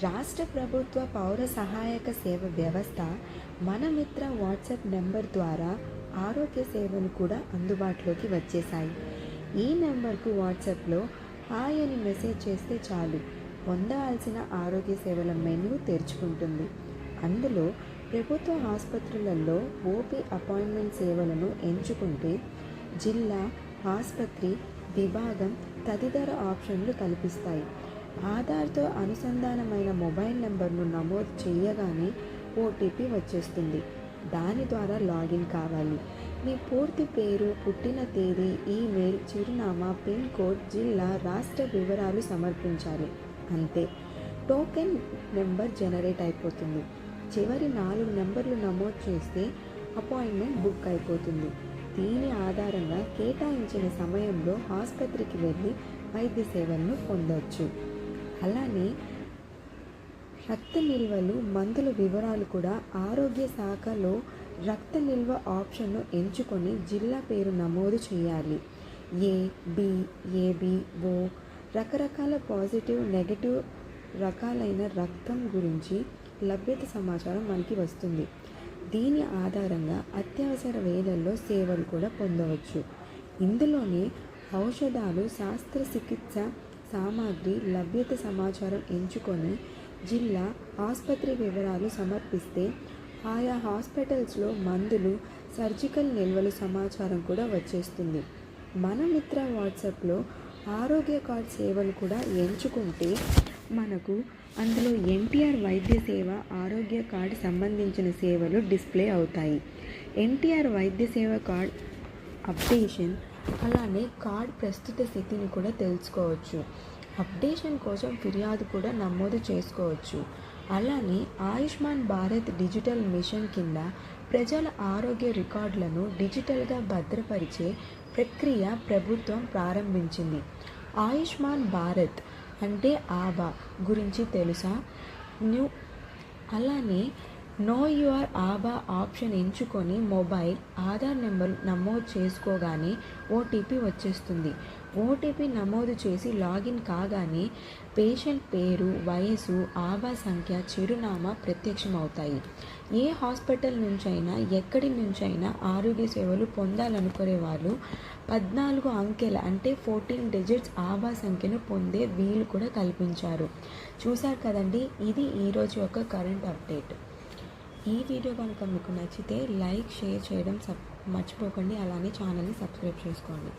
రాష్ట్ర ప్రభుత్వ పౌర సహాయక సేవ వ్యవస్థ మన మిత్ర వాట్సాప్ నెంబర్ ద్వారా ఆరోగ్య సేవలు కూడా అందుబాటులోకి వచ్చేసాయి. ఈ నెంబర్కు వాట్సాప్లో హాయ్ అని మెసేజ్ చేస్తే చాలు, పొందాల్సిన ఆరోగ్య సేవల మెనూ తెరుచుకుంటుంది. అందులో ప్రభుత్వ ఆసుపత్రులలో ఓపీ అపాయింట్మెంట్ సేవలను ఎంచుకుంటే జిల్లా, ఆసుపత్రి, విభాగం తదితర ఆప్షన్లు కల్పిస్తాయి. ఆధార్తో అనుసంధానమైన మొబైల్ నెంబర్ను నమోదు చేయగానే ఓటీపీ వచ్చేస్తుంది. దాని ద్వారా లాగిన్ కావాలి. మీ పూర్తి పేరు, పుట్టిన తేదీ, ఈమెయిల్, చిరునామా, పిన్ కోడ్, జిల్లా, రాష్ట్ర వివరాలు సమర్పించాలి. అంతే, టోకెన్ నెంబర్ జనరేట్ అయిపోతుంది. చివరి 4 నెంబర్లు నమోదు చేస్తే అపాయింట్మెంట్ బుక్ అయిపోతుంది. దీని ఆధారంగా కేటాయించిన సమయంలో ఆసుపత్రికి వెళ్ళి వైద్య సేవలను పొందవచ్చు. అలానే రక్త నిల్వలు, మందుల వివరాలు కూడా ఆరోగ్య శాఖలో రక్త నిల్వ ఆప్షన్ను ఎంచుకొని జిల్లా పేరు నమోదు చేయాలి. ఏ, బి, ఏబి, ఓ రకరకాల పాజిటివ్, నెగటివ్ రకాలైన రక్తం గురించి లభ్యత సమాచారం మనకి వస్తుంది. దీని ఆధారంగా అత్యవసర వేళల్లో సేవలు కూడా పొందవచ్చు. ఇందులోనే ఔషధాలు, శస్త్రచికిత్స సామాగ్రి లభ్యత సమాచారం ఎంచుకొని జిల్లా, ఆసుపత్రి వివరాలు సమర్పిస్తే ఆయా హాస్పిటల్స్లో మందులు, సర్జికల్ నిల్వలు సమాచారం కూడా వచ్చేస్తుంది. మన మిత్ర వాట్సాప్లో ఆరోగ్య కార్డ్ సేవలు కూడా ఎంచుకుంటే మనకు అందులో ఎన్టీఆర్ వైద్య సేవ, ఆరోగ్య కార్డు సంబంధించిన సేవలు డిస్ప్లే అవుతాయి. ఎన్టీఆర్ వైద్య సేవ కార్డ్ అప్డేషన్, అలానే కార్డ్ ప్రస్తుత స్థితిని కూడా తెలుసుకోవచ్చు. అప్డేషన్ కోసం ఫిర్యాదు కూడా నమోదు చేసుకోవచ్చు. అలానే ఆయుష్మాన్ భారత్ డిజిటల్ మిషన్ కింద ప్రజల ఆరోగ్య రికార్డులను డిజిటల్గా భద్రపరిచే ప్రక్రియ ప్రభుత్వం ప్రారంభించింది. ఆయుష్మాన్ భారత్ అంటే ఆభా గురించి తెలుసా? అలానే నో యువర్ ఆభా ఆప్షన్ ఎంచుకొని మొబైల్, ఆధార్ నెంబర్ నమోదు చేసుకోగానే ఓటీపీ వచ్చేస్తుంది. ఓటీపీ నమోదు చేసి లాగిన్ కాగానే పేషెంట్ పేరు, వయసు, ఆభా సంఖ్య, చిరునామా ప్రత్యక్షమవుతాయి. ఏ హాస్పిటల్ నుంచైనా, ఎక్కడి నుంచైనా ఆరోగ్య సేవలు పొందాలనుకునే వాళ్ళు 14 అంకెల అంటే 14 డిజిట్స్ ఆభా సంఖ్యను పొందే వీలు కూడా కల్పించారు. చూశారు కదండి, ఇది ఈరోజు ఒక కరెంట్ అప్డేట్. ఈ వీడియో కనుక మీకు నచ్చితే లైక్, షేర్ చేయడం మర్చిపోకండి. అలానే ఛానల్ని సబ్స్క్రైబ్ చేసుకోండి.